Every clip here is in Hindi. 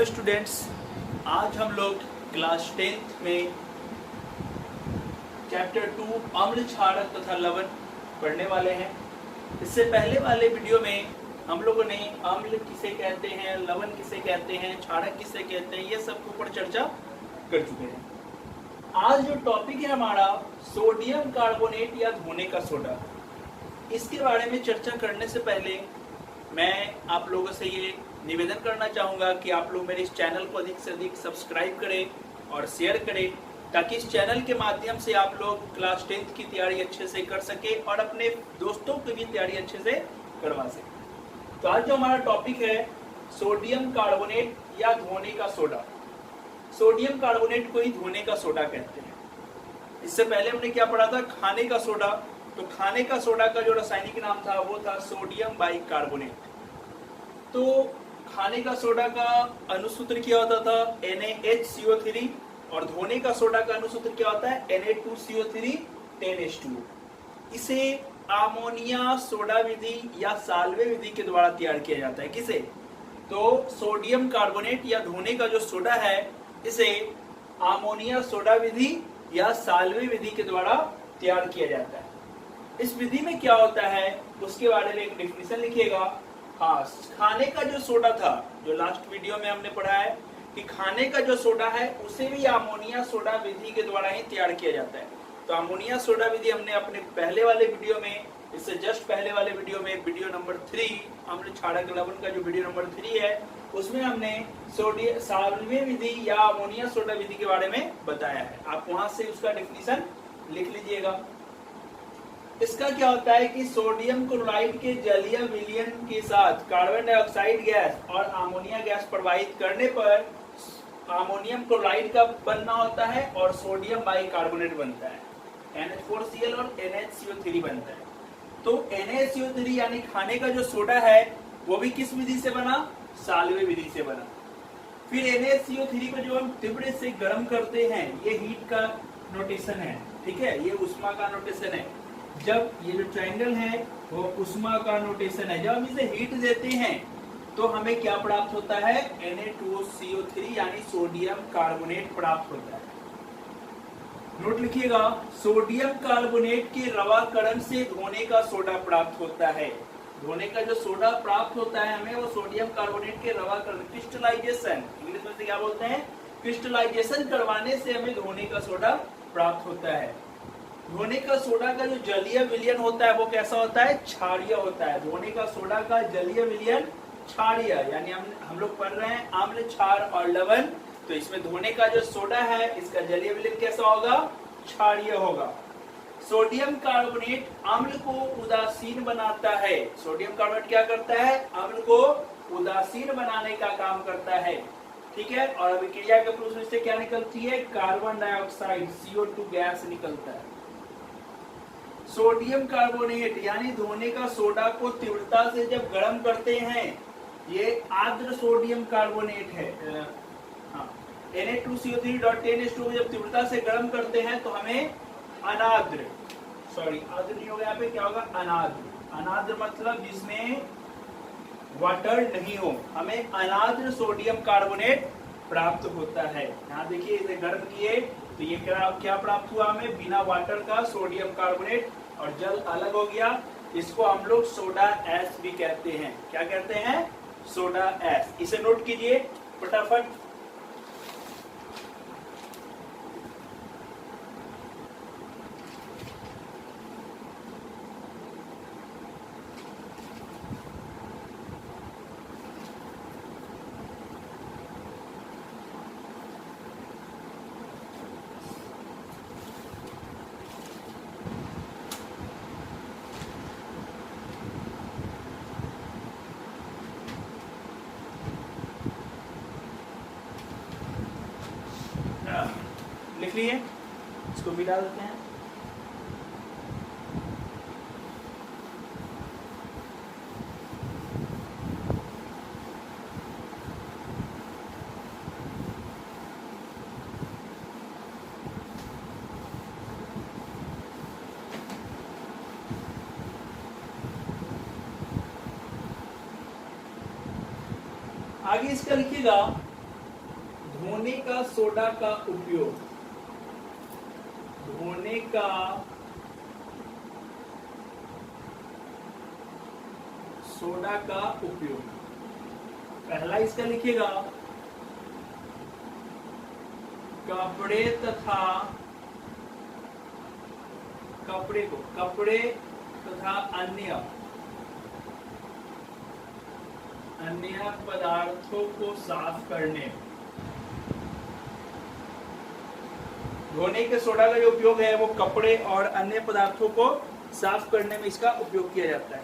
हेलो स्टूडेंट्स, आज हम लोग क्लास 10th में चैप्टर 2 अम्ल क्षारक तथा लवण पढ़ने वाले हैं। इससे पहले वाले वीडियो में हम लोगों ने अम्ल किसे कहते हैं, लवण किसे कहते हैं, क्षारक किसे कहते हैं, ये सब के ऊपर चर्चा कर चुके हैं। आज जो टॉपिक है हमारा सोडियम कार्बोनेट या धोने का सोडा, इसके बारे में चर्चा करने से पहले मैं आप लोगों से ये निवेदन करना चाहूँगा कि आप लोग मेरे इस चैनल को अधिक से अधिक सब्सक्राइब करें और शेयर करें, ताकि इस चैनल के माध्यम से आप लोग क्लास 10th की तैयारी अच्छे से कर सके और अपने दोस्तों की भी तैयारी अच्छे से करवा सके। तो आज जो हमारा टॉपिक है सोडियम कार्बोनेट या धोने का सोडा। सोडियम कार्बोनेट को ही धोने का सोडा कहते हैं। इससे पहले हमने क्या पढ़ा था, खाने का सोडा। तो खाने का सोडा का जो रासायनिक नाम था वो था सोडियम बाइकार्बोनेट। तो खाने का सोडा का अनुसूत्र क्या होता था, NaHCO3, और धोने का सोडा का अनुसूत्र क्या होता है, Na2CO3 10H2O। इसे अमोनिया सोडा विधि या साल्वे विधि के द्वारा तैयार किया जाता है। किसे? तो सोडियम कार्बोनेट या धोने का जो सोडा है, इसे अमोनिया सोडा विधि या साल्वे विधि के द्वारा तैयार किया जाता है। इस विधि में क्या होता है उसके बारे में एक डेफिनेशन लिखिएगा। हाँ, खाने का जो सोडा था, जो लास्ट वीडियो में हमने पढ़ा है कि खाने का जो सोडा है उसे भी अमोनिया सोडा विधि के द्वारा ही तैयार किया जाता है। तो अमोनिया सोडा विधि हमने अपने पहले वाले वीडियो में, इससे जस्ट पहले वाले वीडियो में, वीडियो नंबर 3 अम्ल क्षारक लवण का जो वीडियो नंबर 3 है, उसमें हमने सोडियम साल्वे विधि या अमोनिया सोडा विधि के बारे में बताया है। आप वहां से उसका डेफिनेशन लिख लीजिएगा। इसका क्या होता है कि सोडियम क्लोराइड के जलीय विलयन के साथ कार्बन डाइऑक्साइड गैस और अमोनिया गैस प्रवाहित करने पर अमोनियम क्लोराइड का बनना होता है और सोडियम बाइकार्बोनेट बनता है, NH4Cl और NaCO3 बनता है। तो NaCO3 यानी खाने का जो सोडा है वो भी किस विधि से बना, साल्वे विधि से बना। फिर NaCO3 को जो हम तीव्र से गर्म करते हैं, ये हीट का नोटेशन है, ठीक है, ये उष्मा का नोटेशन है। जब ये जो ट्रायंगल है वो उष्मा का नोटेशन है। जब हम इसे हीट देते हैं तो हमें क्या प्राप्त होता है, Na2CO3 यानी सोडियम कार्बोनेट प्राप्त होता है। नोट लिखिएगा, सोडियम कार्बोनेट के रवाकरण से धोने का सोडा प्राप्त होता है। धोने का जो सोडा प्राप्त होता है हमें, वो सोडियम कार्बोनेट के रवाकरण, क्रिस्टलाइजेशन, इंग्लिश में से क्या बोलते हैं, क्रिस्टलाइजेशन करवाने से हमें धोने का सोडा प्राप्त होता है। धोने का सोडा का जो जलीय विलयन होता है वो कैसा होता है, क्षारीय होता है। धोने का सोडा का जलीय विलयन क्षारीय, यानी हम लोग पढ़ रहे हैं अम्ल, क्षार और लवण। तो इसमें धोने का जो सोडा है इसका जलीय विलयन कैसा होगा, क्षारीय होगा। सोडियम कार्बोनेट अम्ल को उदासीन बनाता है। सोडियम कार्बोनेट क्या करता है, अम्ल को उदासीन बनाने का काम करता है, ठीक है। और अभिक्रिया के प्रोसेस से क्या निकलती है, कार्बन डाइऑक्साइड CO2 गैस निकलता है। सोडियम कार्बोनेट यानी धोने का सोडा को तीव्रता से जब गर्म करते हैं, ये आर्द्र सोडियम कार्बोनेट है, Na2CO3.10H2O जब तीव्रता से गर्म करते हैं तो हमें अनाद्र, सॉरी आर्द्र नहीं होगा, यहाँ पे क्या होगा, अनाद्र। अनाद्र मतलब जिसमें वाटर नहीं हो, हमें अनाद्र सोडियम कार्बोनेट प्राप्त होता है। यहाँ देखिए, इसे गर्म किए तो ये क्या प्राप्त हुआ हमें, बिना वाटर का सोडियम कार्बोनेट, और जल अलग हो गया। इसको हम लोग सोडा एस भी कहते हैं। क्या कहते हैं, सोडा एस। इसे नोट कीजिए फटाफट। लिख लिए, इसको भी डाल देते हैं। आगे इसका लिखिएगा धोने का सोडा का उपयोग, धोने का सोडा का उपयोग, पहला इसका लिखिएगा कपड़े तथा कपड़े तथा अन्य पदार्थों को साफ करने। धोने के सोडा का जो उपयोग है वो कपड़े और अन्य पदार्थों को साफ करने में इसका उपयोग किया जाता है।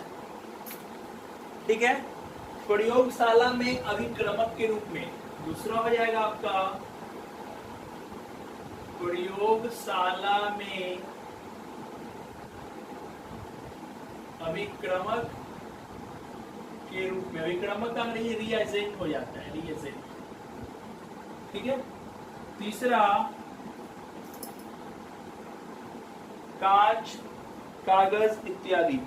ठीक है, प्रयोगशाला में अभिक्रमक के रूप में। दूसरा हो जाएगा आपका प्रयोगशाला में अभिक्रमक के रूप में। अभिक्रमक का अंग्रेजी रिएजेंट हो जाता है, रिएजेंट। ठीक है, तीसरा कांच, कागज इत्यादि।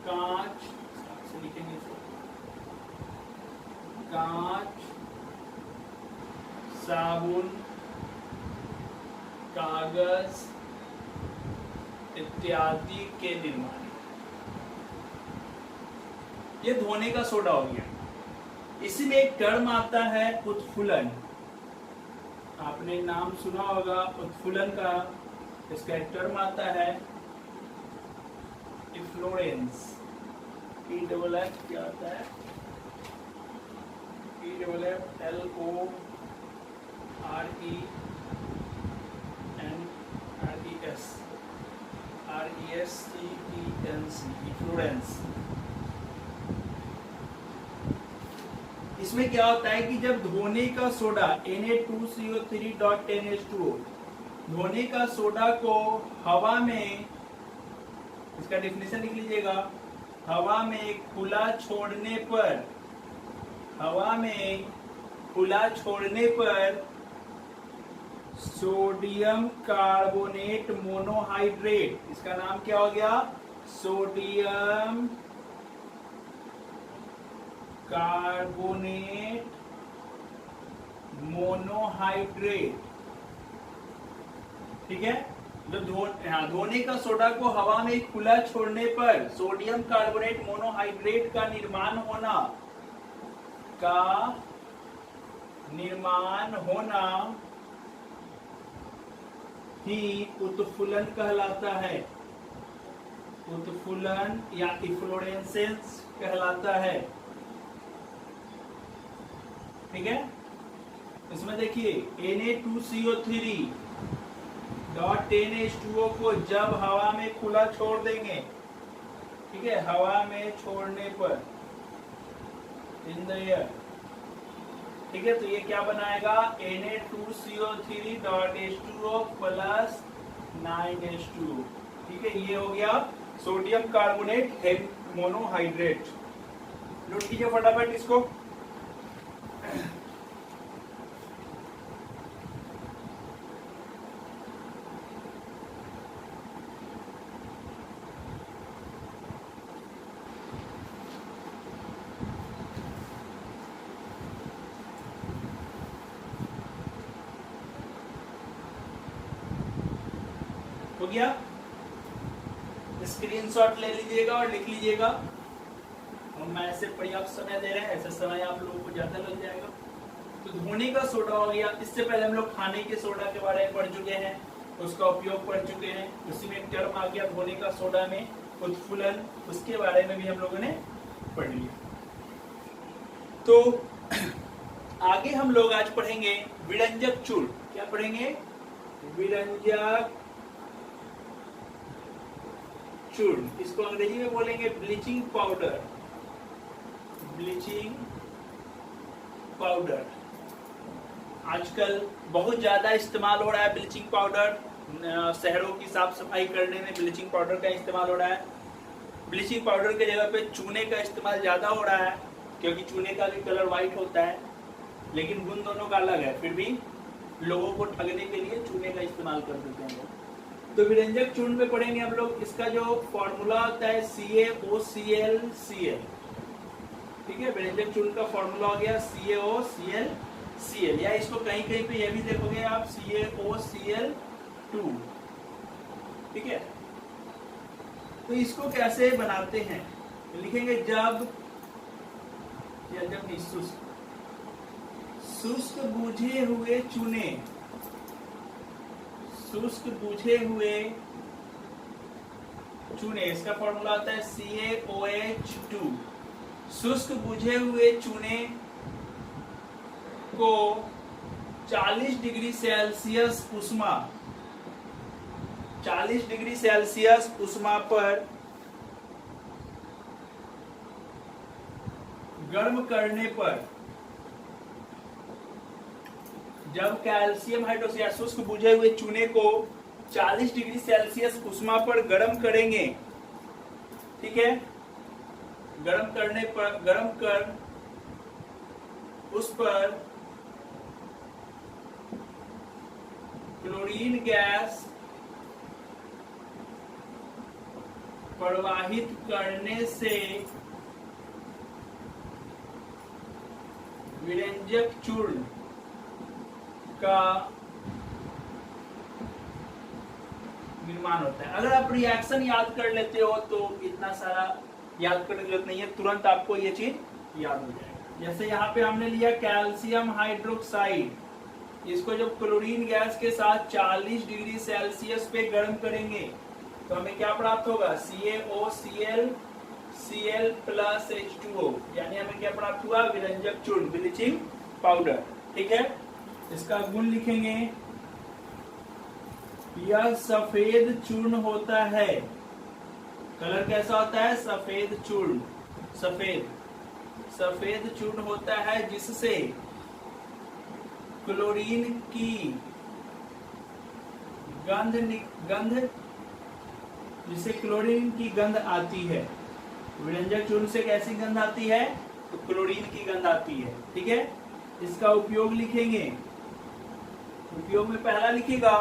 कांच से लिखेंगे, कांच, साबुन, कागज इत्यादि के निर्माण। ये धोने का सोडा हो गया। इसी में एक टर्म आता है उत्फुलन। आपने नाम सुना होगा उत्फुलन का। इसका एक टर्म आता है इफ्लोरेंस। EFF क्या आता है? EFLORENCE, इफ्लोरेंस। इसमें क्या होता है कि जब धोने का सोडा Na2CO3.10H2O, धोने का सोडा को हवा में, इसका डेफिनेशन लिख लीजिएगा, हवा में खुला छोड़ने पर सोडियम कार्बोनेट मोनोहाइड्रेट, इसका नाम क्या हो गया? Sodium carbonate monohydrate. ठीक है, जो धोने का सोडा को हवा में खुला छोड़ने पर सोडियम कार्बोनेट मोनोहाइड्रेट का निर्माण होना ही उत्फुलन कहलाता है। उत्फुलन या इफ्लोरेसेंस कहलाता है। ठीक है, इसमें देखिए Na2CO3.10H2O को जब हवा में खुला छोड़ देंगे, ठीक है, हवा में छोड़ने पर, इन द एयर, ठीक है, तो ये क्या बनाएगा? Na2CO3.H2O plus 9H2O। ठीक है, ये हो गया सोडियम कार्बोनेट मोनोहाइड्रेट। नोट कीजिए फटाफट इसको। हो गया, स्क्रीनशॉट ले लीजिएगा और लिख लीजिएगा। हम ऐसे पर्याप्त समय दे रहे हैं, ऐसे समय आप लोगों को ज्यादा लग जाएगा। तो धोने का सोडा हो गया। इससे पहले हम लोग खाने के सोडा के बारे में पढ़ चुके हैं, उसका उपयोग पढ़ चुके हैं। उसी में एक टर्म आ गया धोने का सोडा में उत्फुलन, उसके बारे में भी हम लोगों ने पढ़ लिया। तो आगे हम लोग आज पढ़ेंगे विरंजक चूर्ण। क्या पढ़ेंगे? विरंजक चूर्ण। इसको अंग्रेजी में बोलेंगे ब्लीचिंग पाउडर। ब्लीचिंग पाउडर आजकल बहुत ज्यादा इस्तेमाल हो रहा है। ब्लीचिंग पाउडर शहरों की साफ सफाई करने में ब्लीचिंग पाउडर का इस्तेमाल हो रहा है। ब्लीचिंग पाउडर के जगह पे चूने का इस्तेमाल ज्यादा हो रहा है, क्योंकि चूने का भी कलर व्हाइट होता है, लेकिन गुण दोनों का अलग है। फिर भी लोगों को ठगने के लिए चूने का इस्तेमाल कर देते हैं लोग। तो विरंजक चूर्ण में पढ़ेंगे हम लोग। इसका जो फॉर्मूला होता है CaOClCl। ठीक है, विरंजक चूर्ण का फॉर्मूला हो गया CaOCl, या इसको कहीं कहीं पे ये भी देखोगे आप CaOCl2। ठीक है, तो इसको कैसे बनाते हैं, लिखेंगे जब नहीं, शुष्क बुझे हुए चूने, शुष्क बुझे हुए चूने, इसका फॉर्मूला आता है CaOH2। शुष्क बुझे हुए चूने को 40 डिग्री सेल्सियस उष्मा, 40 डिग्री सेल्सियस उष्मा पर गर्म करने पर, जब कैल्शियम हाइड्रोक्साइड शुष्क बुझे हुए चूने को 40 डिग्री सेल्सियस उष्मा पर गर्म करेंगे, ठीक है, गर्म करने पर, गर्म कर उस पर क्लोरीन गैस प्रवाहित करने से विरंजक चूर्ण का निर्माण होता है। अगर आप रिएक्शन याद कर लेते हो तो इतना सारा याद करने की जरूरत नहीं है, तुरंत आपको ये चीज याद हो जाएगा। जैसे यहाँ पे हमने लिया कैल्शियम हाइड्रोक्साइड, इसको जब क्लोरीन गैस के साथ 40 डिग्री सेल्सियस पे गर्म करेंगे तो हमें क्या प्राप्त होगा, CaOCl Cl प्लस H2O, यानी हमें क्या प्राप्त हुआ, विरंजक चूर्ण, ब्लीचिंग पाउडर। ठीक है, इसका गुण लिखेंगे, यह सफेद चूर्ण होता है, कलर कैसा होता है, सफेद चूर्ण, सफेद चूर्ण होता है जिससे क्लोरीन की गंध जिससे क्लोरीन की गंध आती है। विरंजक चूर्ण से कैसी गंध आती है, तो क्लोरीन की गंध आती है। ठीक है, इसका उपयोग लिखेंगे, उपयोग में पहला लिखेगा,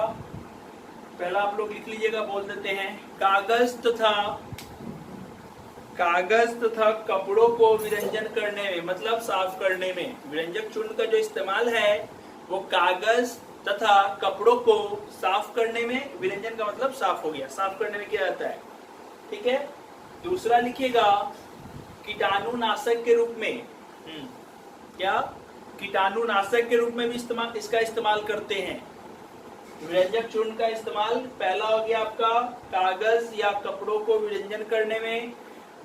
पहला आप लोग लिख लीजिएगा, बोल देते हैं, कागज तथा कपड़ों को विरंजन करने में, मतलब साफ करने में। विरंजक चूर्ण का जो इस्तेमाल है वो कागज तथा कपड़ों को साफ करने में, विरंजन का मतलब साफ हो गया, साफ करने में किया जाता है। ठीक है, दूसरा लिखिएगा, कीटाणुनाशक के रूप में, क्या, कीटाणुनाशक के रूप में भी इसका इस्तेमाल करते हैं। विरंजक चूर्ण का इस्तेमाल पहला हो गया आपका कागज या कपड़ों को विरंजन करने में,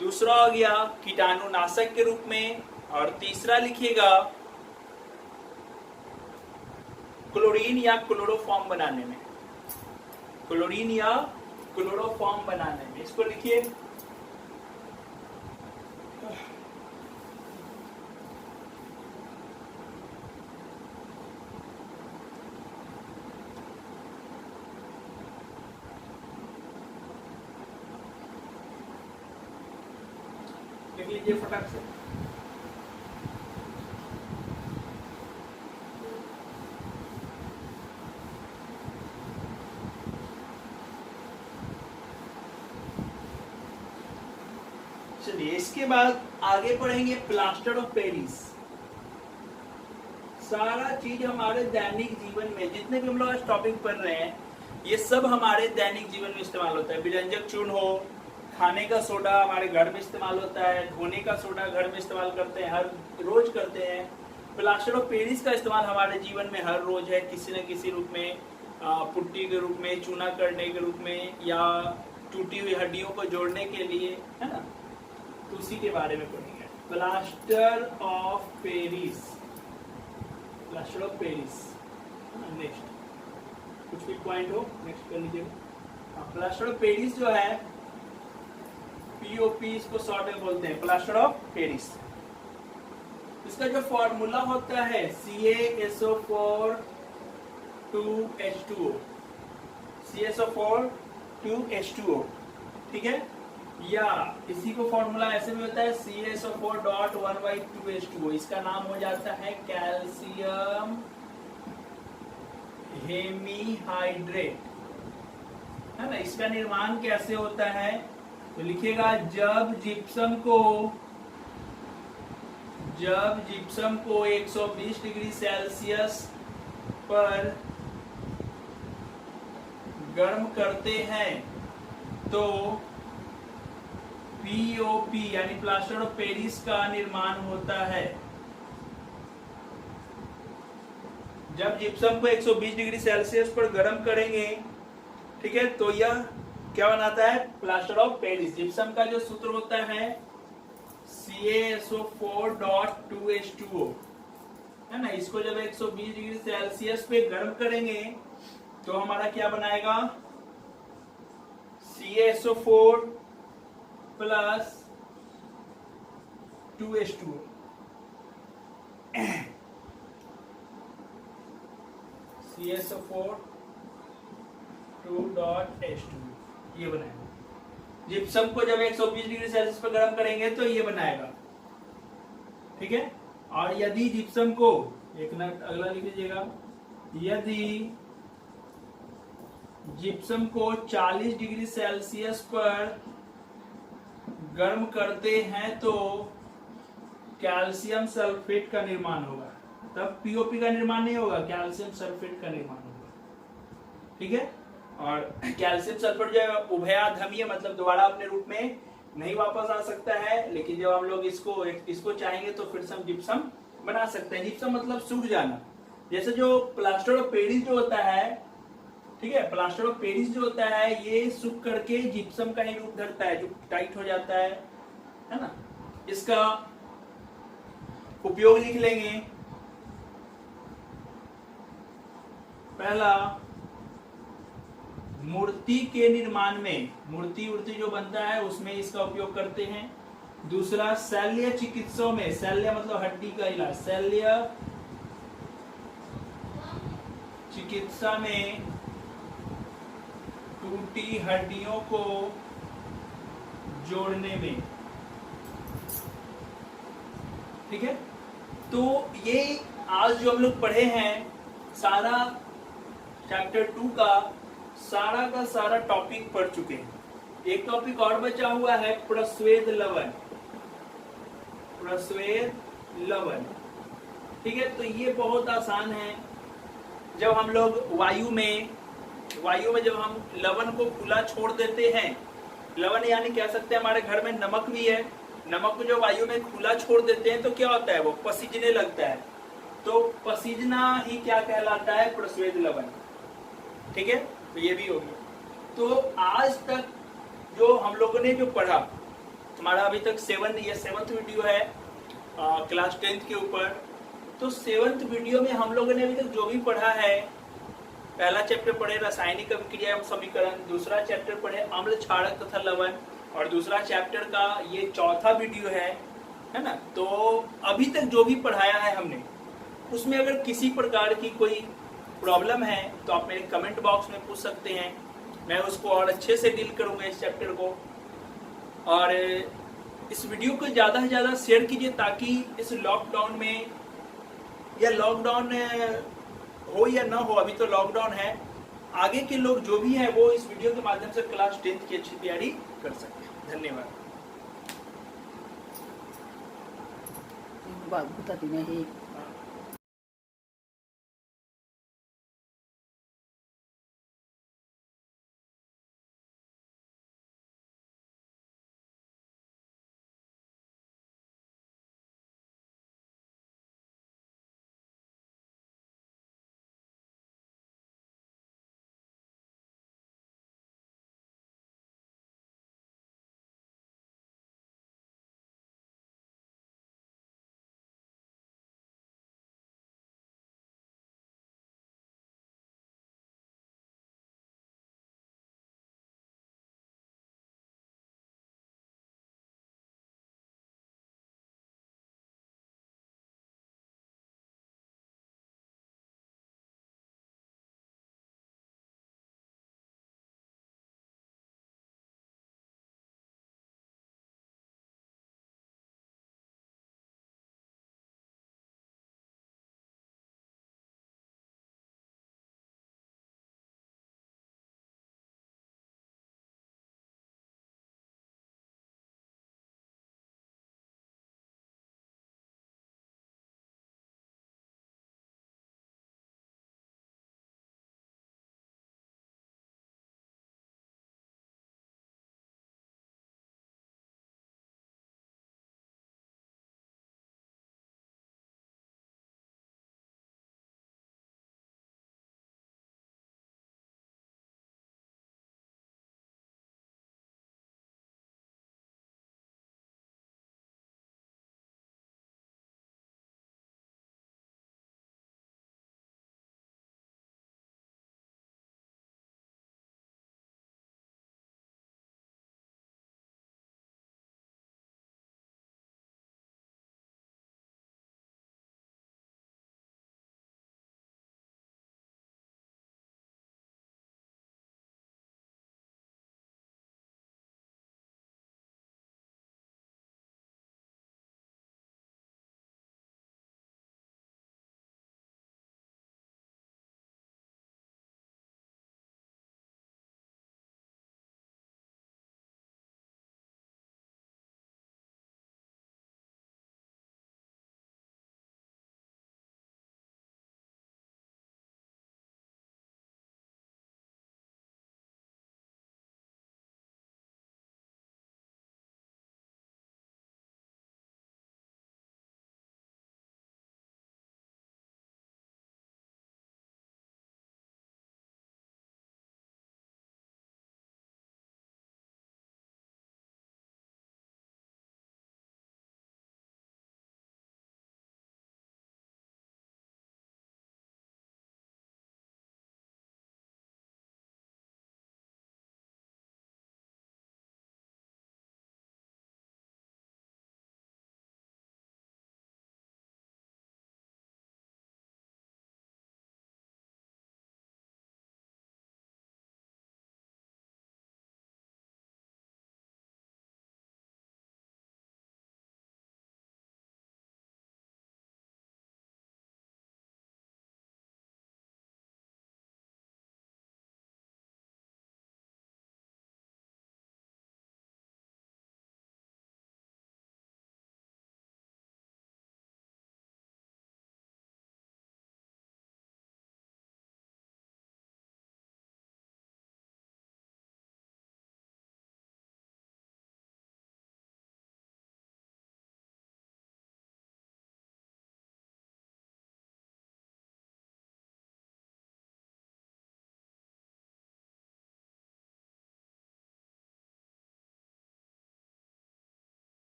दूसरा हो गया कीटाणुनाशक के रूप में, और तीसरा लिखिएगा क्लोरीन या क्लोरोफॉर्म बनाने में, क्लोरीन या क्लोरोफॉर्म बनाने में। इसको लिखिए, लिख लीजिए फटाक से। चलिए, इसके बाद आगे पढ़ेंगे प्लास्टर ऑफ पेरिस। सारा चीज हमारे दैनिक जीवन में, जितने भी हम लोग आज टॉपिक पढ़ रहे हैं, ये सब हमारे दैनिक जीवन में इस्तेमाल होता है। विरंजक चूर्ण हो, खाने का सोडा हमारे घर में इस्तेमाल होता है, धोने का सोडा घर में इस्तेमाल करते हैं, हर रोज करते हैं। प्लास्टर ऑफ पेरिस का इस्तेमाल हमारे जीवन में हर रोज है, किसी न किसी रूप में, पुट्टी के रूप में, चूना करने के रूप में, या टूटी हुई हड्डियों को जोड़ने के लिए, है ना। तो उसी के बारे में पढ़ेंगे, plaster of Paris, plaster of Paris. Next कुछ भी पॉइंट हो नेक्स्ट कर लीजिएगा। प्लास्टर ऑफ पेरिस जो है, POP इसको शॉर्ट में बोलते हैं, प्लास्टर ऑफ पेरिस। इसका जो फॉर्मूला होता है CaSO4 2H2O, CaSO4 2H2O, ठीक है, या इसी को फॉर्मूला ऐसे भी होता है CaSO4.1/2H2O। इसका नाम हो जाता है कैल्शियम हेमीहाइड्रेट, है ना। इसका निर्माण कैसे होता है, तो लिखिएगा, जब जिप्सम को जब जिप्सम को 120 डिग्री सेल्सियस पर गर्म करते हैं तो पीओपी यानी प्लास्टर ऑफ पेरिस का निर्माण होता है। जब जिप्सम को 120 डिग्री सेल्सियस पर गर्म करेंगे, ठीक है, तो यह क्या बनाता है? Plaster of Paris. जिप्सम का जो सूत्र होता है CaSO4.2H2O, है ना। इसको जब 120 डिग्री सेल्सियस पे गर्म करेंगे तो हमारा क्या बनाएगा? CaSO4 plus 2H2O। CaSO4 2.H2 ये बनाएगा। जिप्सम को जब 120 डिग्री सेल्सियस पर गर्म करेंगे तो ये बनाएगा, ठीक है। और यदि जिप्सम को, एक मिनट अगला लिख लीजिएगा, यदि जिप्सम को 40 डिग्री सेल्सियस पर गर्म करते हैं तो कैल्शियम सल्फेट का निर्माण होगा। तब पीओपी का निर्माण नहीं होगा, कैल्शियम सल्फेट का निर्माण होगा, ठीक है। और कैल्शियम सल्फेट जो है उभयधर्मीय, मतलब दोबारा अपने रूप में नहीं वापस आ सकता है, लेकिन जब हम लोग इसको चाहेंगे तो फिर से हम जिप्सम बना सकते हैं। जिप्सम मतलब सूख जाना। जैसे जो प्लास्टर ऑफ पेरिस जो होता है, ठीक है, प्लास्टर ऑफ पेरिस जो होता है ये सूख करके जिप्सम का ही रूप धरता है, जो टाइट हो जाता है ना। इसका उपयोग लिख लेंगे। पहला, मूर्ति के निर्माण में, मूर्ति जो बनता है उसमें इसका उपयोग करते हैं। दूसरा, शल्य चिकित्सा में, शल्य मतलब हड्डी का इलाज, शल्य चिकित्सा में टूटी हड्डियों को जोड़ने में, ठीक है। तो ये आज जो हम लोग पढ़े हैं सारा चैप्टर 2 का सारा टॉपिक पढ़ चुके हैं। एक टॉपिक और बचा हुआ है, प्रस्वेद लवण, प्रस्वेद लवण, ठीक है। तो ये बहुत आसान है। जब हम लोग वायु में जब हम लवण को खुला छोड़ देते हैं, लवण यानी कह सकते हैं हमारे घर में नमक भी है, नमक को जो वायु में खुला छोड़ देते हैं तो क्या होता है? वो पसीजने लगता है। तो पसीजना ही क्या कहलाता है? प्रस्वेद लवण, ठीक है। तो ये भी हो गया। तो आज तक जो हम लोगों ने जो पढ़ा, हमारा अभी तक 7th वीडियो है क्लास 10th के ऊपर। तो 7th वीडियो में हम लोगों ने अभी तक जो भी पढ़ा है, पहला चैप्टर पढ़े रासायनिक अभिक्रिया एवं समीकरण, दूसरा चैप्टर पढ़े अम्ल क्षारक तथा लवण, और दूसरा चैप्टर का ये 4था वीडियो है ना। तो अभी तक जो भी पढ़ाया है हमने, उसमें अगर किसी प्रकार की कोई प्रॉब्लम है तो आप मेरे कमेंट बॉक्स में पूछ सकते हैं, मैं उसको और अच्छे से डील करूंगा इस चैप्टर को। और इस वीडियो को ज़्यादा से ज़्यादा शेयर कीजिए ताकि इस लॉकडाउन में, या लॉकडाउन हो या ना हो, अभी तो लॉकडाउन है, आगे के लोग जो भी हैं वो इस वीडियो के माध्यम से क्लास 10th की अच्छी तैयारी कर सकते हैं। धन्यवाद।